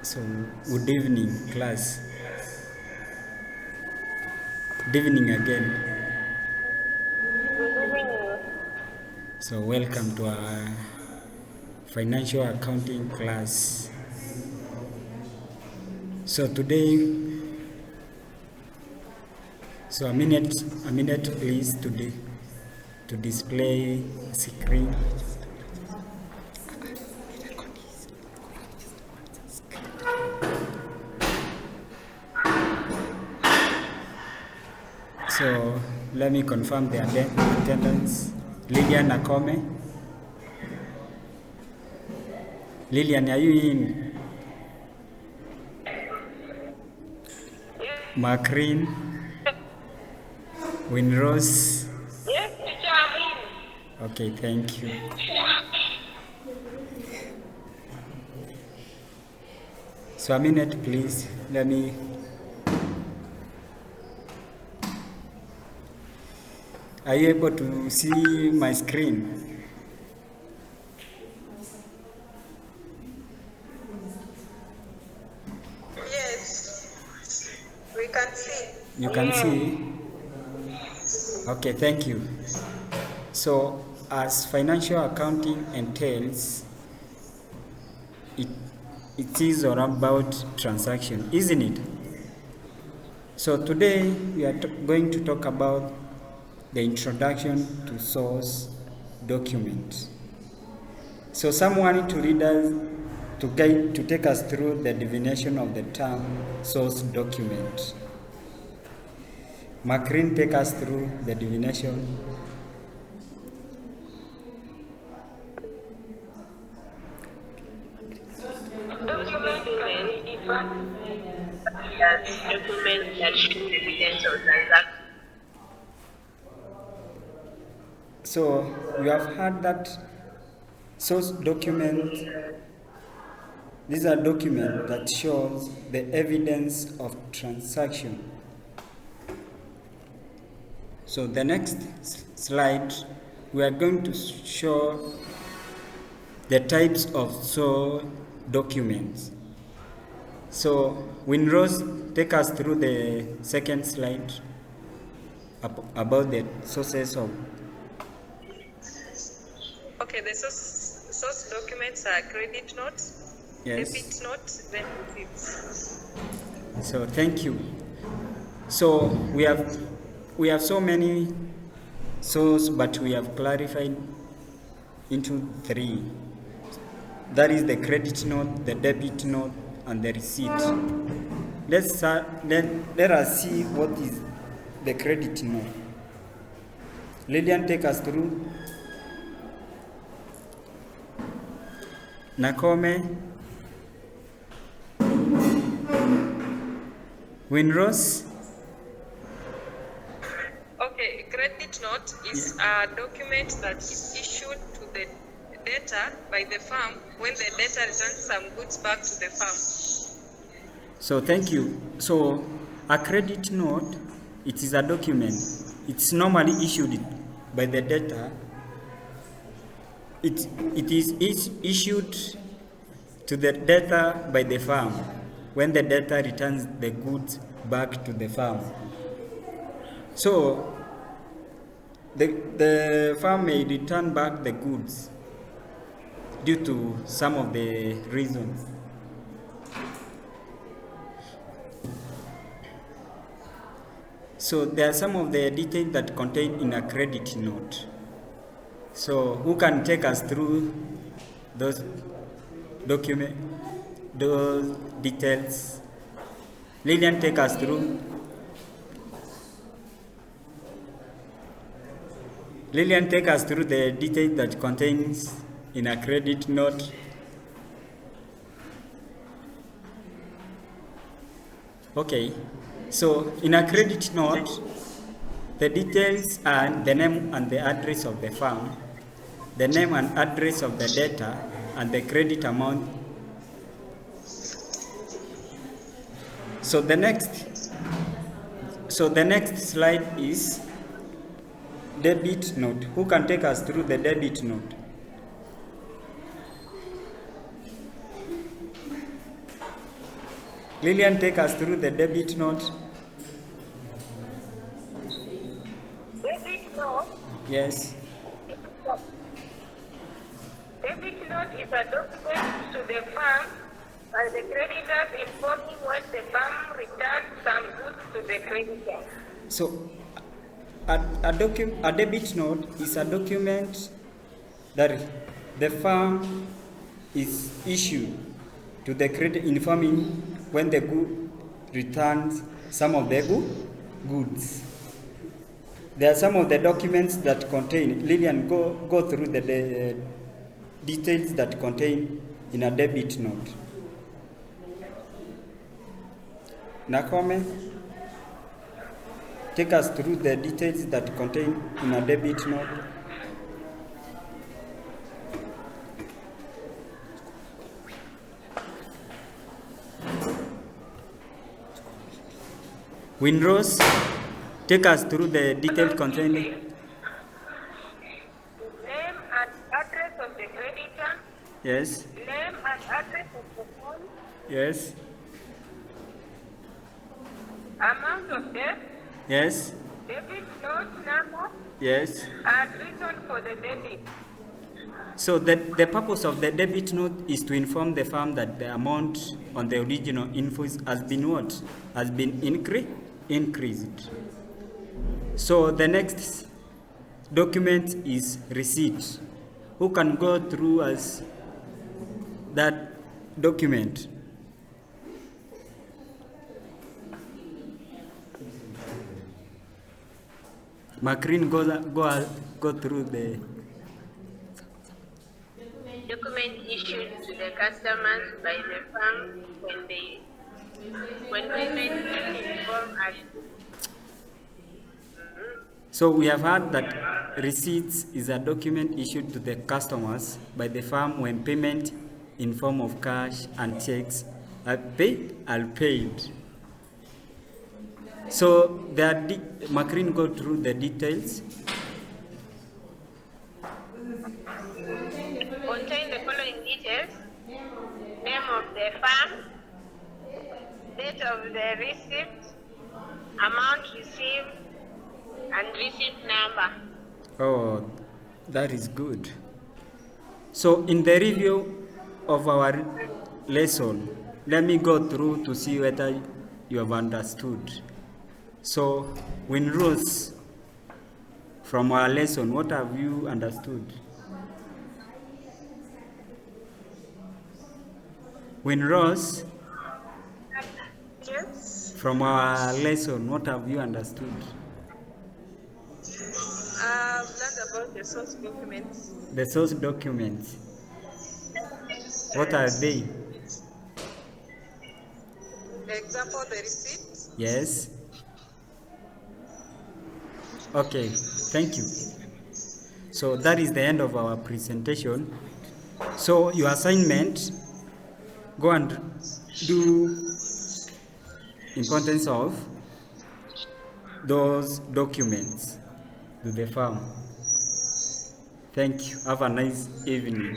So, good evening, class. Good evening again. So, welcome to our financial accounting class. So, today, a minute, please, today to display screen. So, let me confirm the attendance. Lilian Nakome. Lilian, are you in? Macreen. Winrose. Yes, teacher, I'm in. Okay, thank you. So, a minute, please. Let me. Are you able to see my screen? Yes, we can see. You can see? Okay, thank you. So, as financial accounting entails, it is all about transaction, isn't it? So today we are going to talk about the introduction to source document. So someone to read us, to take us through the definition of the term source document. Macreen, take us through the definition. Document can be defined as documents that show evidence of transaction. So you have heard that source document. These are documents that shows the evidence of transaction. So the next slide, we are going to show the types of source documents. So Winrose, take us through the second slide about the sources of. Okay, the source documents are credit notes, Yes. debit notes, then receipts. So thank you. So we have so many sources, but we have clarified into three. That is the credit note, the debit note, and the receipt. Let us see what is the credit note. Lilian, take us through. Nakome. Winrose. Okay, credit note is a document that is issued to the debtor by the firm when the debtor returns some goods back to the firm. So thank you. So a credit note, it is a document. It's normally issued by the debtor. It is issued to the debtor by the firm when the debtor returns the goods back to the firm. So the firm may return back the goods due to some of the reasons. So there are some of the details that contained in a credit note. So who can take us through those details? Lilian, take us through. Lilian, take us through the details that contains in a credit note. Okay, so in a credit note, the details are the name and the address of the firm, the name and address of the debtor, and the credit amount. So the next slide is debit note. Who can take us through the debit note? Lillian, take us through the debit note. Debit note. Yes. Debit note is a document to the firm by the creditors informing when the firm returns some goods to the creditor. So, a debit note is a document that the firm is issued to the creditor informing when the good returns some of the goods. There are some of the documents that contain, Lillian, go through the details that contain in a debit note. Nakome, take us through the details that contain in a debit note. Winrose, take us through the details contained. Name and address of the creditor. Yes. Name and address of the fund. Yes. Amount of debt. Yes. Debit note number. Yes. And reason for the debit. So the purpose of the debit note is to inform the firm that the amount on the original invoice has been what? Has been increased. So the next document is receipt. Who can go through us that document? Macrin, go through the Document issued to the customers by the firm when payment is informed as. So we have heard that receipts is a document issued to the customers by the firm when payment in form of cash and checks are paid. So Macrin go through the details. Contain the following details: name of the firm, date of the receipt, amount received, and receipt number. Oh, that is good. So in the review of our lesson, let me go through to see whether you have understood. So, Winrose, from our lesson, what have you understood? Winrose, Yes. from our lesson, what have you understood? I've learned about the source documents. The source documents. What are they? For example, the receipt. Yes. Okay, thank you. So that is the end of our presentation. So your assignment, go and do importance of those documents to the firm. Thank you. Have a nice evening.